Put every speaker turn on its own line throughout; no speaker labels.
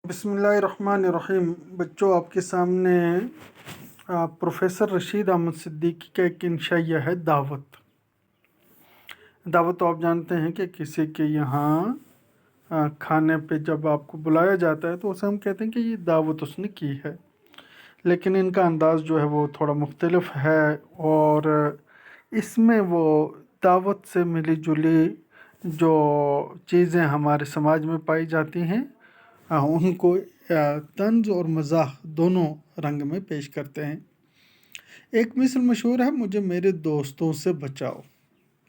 बिस्मिल्लाहिर्रहमानिर्रहीम। बच्चों, आपके सामने प्रोफेसर रशीद अहमद सिद्दीकी का एक इंशाइया है दावत। दावत तो आप जानते हैं कि किसी के यहाँ खाने पे जब आपको बुलाया जाता है तो उसे हम कहते हैं कि ये दावत उसने की है। लेकिन इनका अंदाज़ जो है वो थोड़ा मुख्तलिफ है और इसमें वो दावत से मिली जुली जो चीज़ें हमारे समाज में पाई जाती हैं उनको तंज और मज़ाह दोनों रंग में पेश करते हैं। एक मिसल मशहूर है, मुझे मेरे दोस्तों से बचाओ,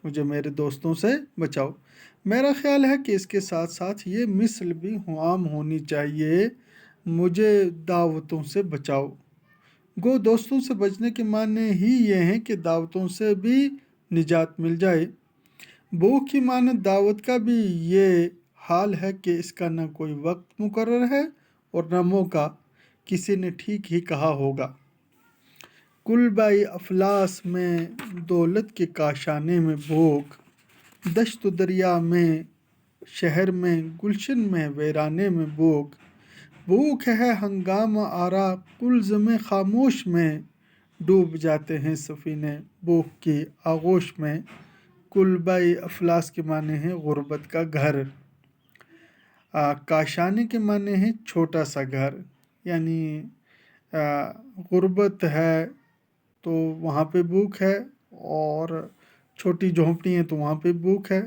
मुझे मेरे दोस्तों से बचाओ। मेरा ख़्याल है कि इसके साथ साथ ये मिसल भी आम होनी चाहिए, मुझे दावतों से बचाओ। गो दोस्तों से बचने के माने ही ये हैं कि दावतों से भी निजात मिल जाए। भूख की मानत दावत का भी ये हाल है कि इसका न कोई वक्त मुकर्रर है और न मौका, किसी ने ठीक ही कहा होगा। कुलबाई अफलास में दौलत के काशाने में भूख, दश्त दरिया में शहर में गुलशन में वीराने में भूख। भूख है हंगामा आरा कुल्ज़ में खामोश में, डूब जाते हैं सफ़ीने भूख की आगोश में। कुलबाई अफलास के माने हैं गुर्बत का घर, काशाने के माने हैं छोटा सा घर, यानी गुर्बत है तो वहाँ पे भूख है और छोटी झोंपड़ी है तो वहाँ पे भूख है।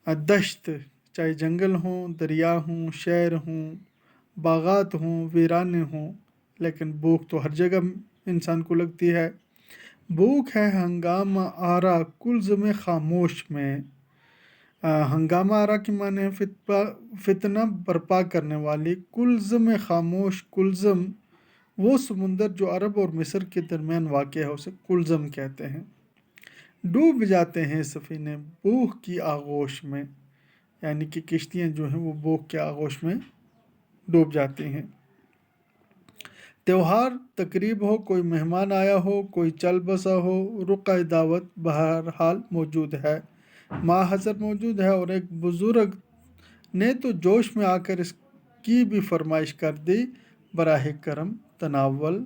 दश्त चाहे जंगल हों, दरिया हों, शहर हों, बागात हों, वीराने हों, लेकिन भूख तो हर जगह इंसान को लगती है। भूख है हंगामा आरा कुल्ज़ में खामोश में। हंगामा आरा के माने फितना बर्पा करने वाली, कुल्ज़ में खामोश। कुल्ज़म वो समुंदर जो अरब और मिस्र के दरमियान वाक़ है उसे कुल्ज़म कहते हैं। डूब जाते हैं सफ़ीने भूख की आगोश में, यानी कि किश्तियाँ जो हैं वो भूख के आगोश में डूब जाती हैं। त्योहार तकरीब हो, कोई मेहमान आया हो, कोई चल बसा हो, रुक़ा दावत बहरहाल मौजूद है, माहज़र मौजूद है। और एक बुज़ुर्ग ने तो जोश में आकर इसकी भी फरमाइश कर दी, बराह करम तनावल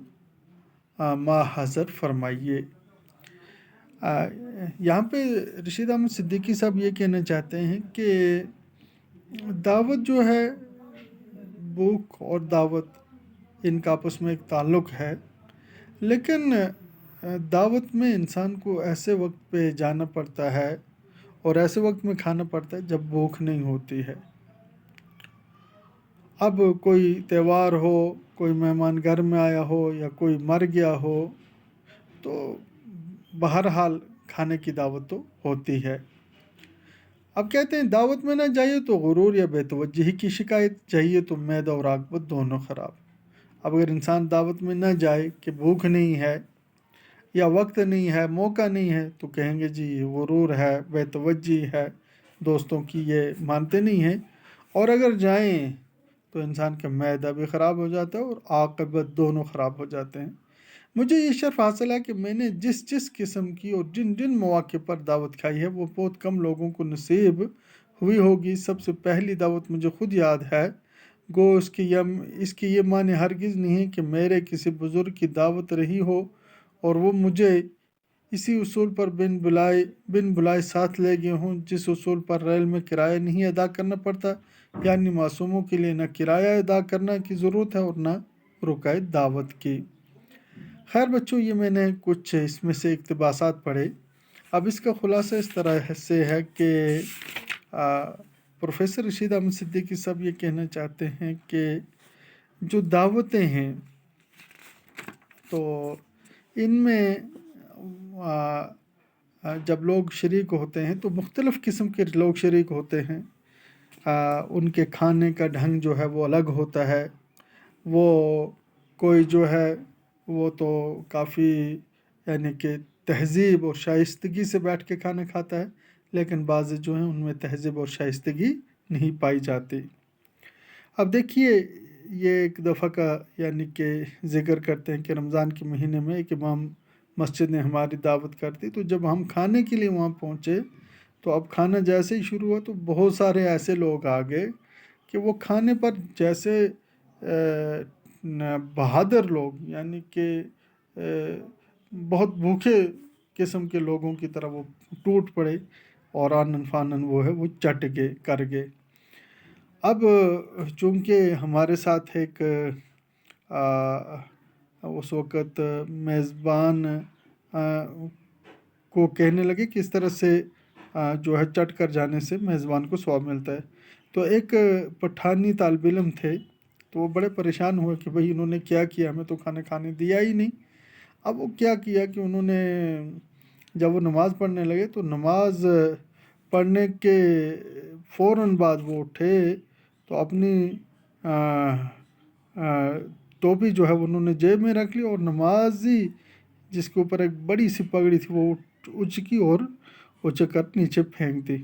माहज़र फरमाइए। यहाँ पे रशीद अहमद सिद्दीकी साहब ये कहना चाहते हैं कि दावत जो है, भूख और दावत इनका आपस में एक ताल्लुक़ है, लेकिन दावत में इंसान को ऐसे वक्त पे जाना पड़ता है और ऐसे वक्त में खाना पड़ता है जब भूख नहीं होती है। अब कोई त्यौहार हो, कोई मेहमान घर में आया हो या कोई मर गया हो तो बहरहाल खाने की दावत तो होती है। अब कहते हैं दावत में ना जाइए तो गुरूर या बेतवज्जही की शिकायत, चाहिए तो मैदा और आकबत दोनों ख़राब। अब अगर इंसान दावत में ना जाए कि भूख नहीं है या वक्त नहीं है, मौका नहीं है, तो कहेंगे जी गुरूर है, बेतवज्जी है, दोस्तों की ये मानते नहीं हैं। और अगर जाएं तो इंसान का मैदा भी ख़राब हो जाता है और आक़िबत दोनों ख़राब हो जाते हैं। मुझे ये शर्फ हासिल है कि मैंने जिस जिस किस्म की और जिन जिन मौक़े पर दावत खाई है वो बहुत कम लोगों को नसीब हुई होगी। सबसे पहली दावत मुझे ख़ुद याद है, गो इसकी ये माने हरगिज़ नहीं है कि मेरे किसी बुज़ुर्ग की दावत रही हो और वो मुझे इसी उसूल पर बिन बुलाए साथ ले गए हों, जिस उसूल पर रेल में किराया नहीं अदा करना पड़ता, यानी मासूमों के लिए न किराया अदा करना की ज़रूरत है और न रुकाए दावत की। खैर बच्चों, ये मैंने कुछ इसमें से इक़्तिबासात पढ़े। अब इसका ख़ुलासा इस तरह से है कि प्रोफेसर रशीद अहमद सिद्दीकी साहब ये कहना चाहते हैं कि जो दावतें हैं तो इनमें जब लोग शरीक होते हैं तो मुख्तलिफ़ किस्म के लोग शरीक होते हैं। उनके खाने का ढंग जो है वो अलग होता है। वो कोई जो है वो तो काफ़ी यानी कि तहज़ीब और शाइस्तगी से बैठ के खाना खाता है, लेकिन बाज़ जो हैं उनमें तहज़ीब और शाइस्तगी नहीं पाई जाती। अब देखिए, ये एक दफ़ा का यानी कि ज़िक्र करते हैं कि रमज़ान के महीने में एक इमाम मस्जिद ने हमारी दावत कर दी, तो जब हम खाने के लिए वहाँ पहुँचे तो अब खाना जैसे ही शुरू हुआ तो बहुत सारे ऐसे लोग आ गए कि वो खाने पर जैसे بہادر لوگ یعنی کہ بہت بھوکے قسم کے لوگوں کی طرح وہ ٹوٹ پڑے اور آنن فانن وہ ہے وہ چٹ گئے کر گئے۔ اب چونکہ ہمارے ساتھ ایک اس وقت میزبان کو کہنے لگے کہ اس طرح سے جو ہے چٹ کر جانے سے میزبان کو ثواب ملتا ہے۔ تو ایک پٹھانی طالب علم تھے، تو وہ بڑے پریشان ہوئے کہ بھئی انہوں نے کیا کیا، ہمیں تو کھانے دیا ہی نہیں۔ اب وہ کیا کیا کہ انہوں نے جب وہ نماز پڑھنے لگے تو نماز پڑھنے کے فوراً بعد وہ اٹھے تو اپنی ٹوپی جو ہے انہوں نے جیب میں رکھ لی اور نمازی جس کے اوپر ایک بڑی سی پگڑی تھی وہ اچکی اور اچک کر نیچے پھینک دی۔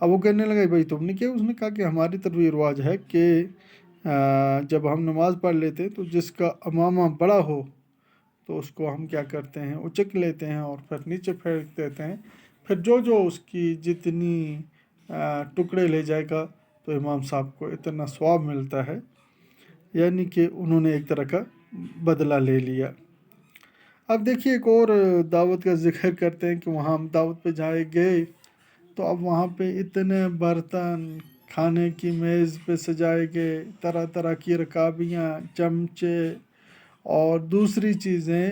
اب وہ کہنے لگا بھائی تم نے کیا؟ اس نے کہا کہ ہماری طرف یہ رواج ہے کہ جب ہم نماز پڑھ لیتے تو جس کا امامہ بڑا ہو تو اس کو ہم کیا کرتے ہیں اچک لیتے ہیں اور پھر نیچے پھینک دیتے ہیں، پھر جو اس کی جتنی ٹکڑے لے جائے گا تو امام صاحب کو اتنا ثواب ملتا ہے، یعنی کہ انہوں نے ایک طرح کا بدلہ لے لیا۔ اب دیکھیے ایک اور دعوت کا ذکر کرتے ہیں کہ وہاں ہم دعوت پہ جائے گئے تو اب وہاں پہ اتنے برتن کھانے کی میز پہ سجائے گئے، طرح طرح کی رکابیاں، چمچے اور دوسری چیزیں،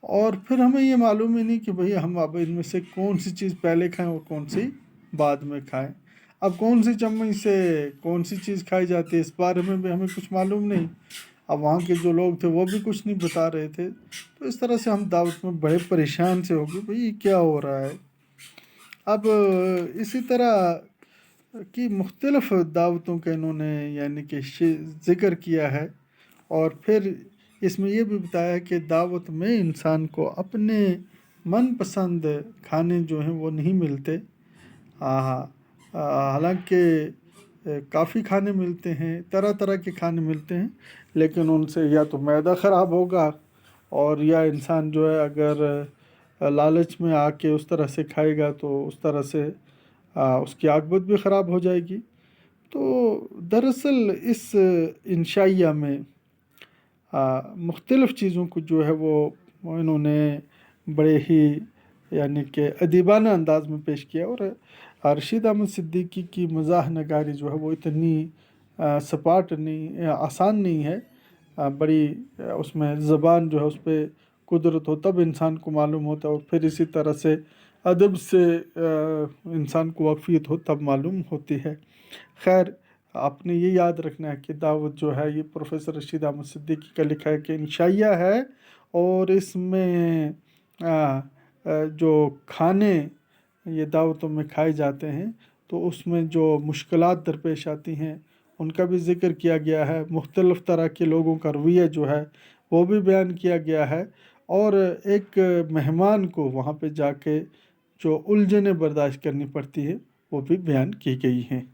اور پھر ہمیں یہ معلوم ہی نہیں کہ بھئی ہم اب ان میں سے کون سی چیز پہلے کھائیں اور کون سی بعد میں کھائیں۔ اب کون سی چمچ سے کون سی چیز کھائی جاتی ہے اس بارے میں بھی ہمیں کچھ معلوم نہیں۔ اب وہاں کے جو لوگ تھے وہ بھی کچھ نہیں بتا رہے تھے، تو اس طرح سے ہم دعوت میں بڑے پریشان سے ہو گئے بھئی یہ کیا ہو رہا ہے۔ اب اسی طرح کی مختلف دعوتوں کا انہوں نے یعنی کہ ذکر کیا ہے، اور پھر اس میں یہ بھی بتایا کہ دعوت میں انسان کو اپنے من پسند کھانے جو ہیں وہ نہیں ملتے، حالانکہ کافی کھانے ملتے ہیں، طرح طرح کے کھانے ملتے ہیں، لیکن ان سے یا تو معدہ خراب ہوگا اور یا انسان جو ہے اگر لالچ میں آ کے اس طرح سے کھائے گا تو اس طرح سے اس کی عاقبت بھی خراب ہو جائے گی۔ تو دراصل اس انشائیہ میں مختلف چیزوں کو جو ہے وہ انہوں نے بڑے ہی یعنی کہ ادیبانہ انداز میں پیش کیا، اور رشید احمد صدیقی کی مزاح نگاری جو ہے وہ اتنی سپاٹ نہیں، آسان نہیں ہے، بڑی اس میں زبان جو ہے اس پہ قدرت ہو تب انسان کو معلوم ہوتا ہے، اور پھر اسی طرح سے ادب سے انسان کو واقفیت ہو تب معلوم ہوتی ہے۔ خیر آپ نے یہ یاد رکھنا ہے کہ دعوت جو ہے یہ پروفیسر رشید احمد صدیقی کا لکھا ہے کہ انشائیہ ہے، اور اس میں جو کھانے یہ دعوتوں میں کھائے جاتے ہیں تو اس میں جو مشکلات درپیش آتی ہیں ان کا بھی ذکر کیا گیا ہے، مختلف طرح کے لوگوں کا رویہ جو ہے وہ بھی بیان کیا گیا ہے، اور ایک مہمان کو وہاں پہ جا کے جو الجھنیں برداشت کرنی پڑتی ہے وہ بھی بیان کی گئی ہیں۔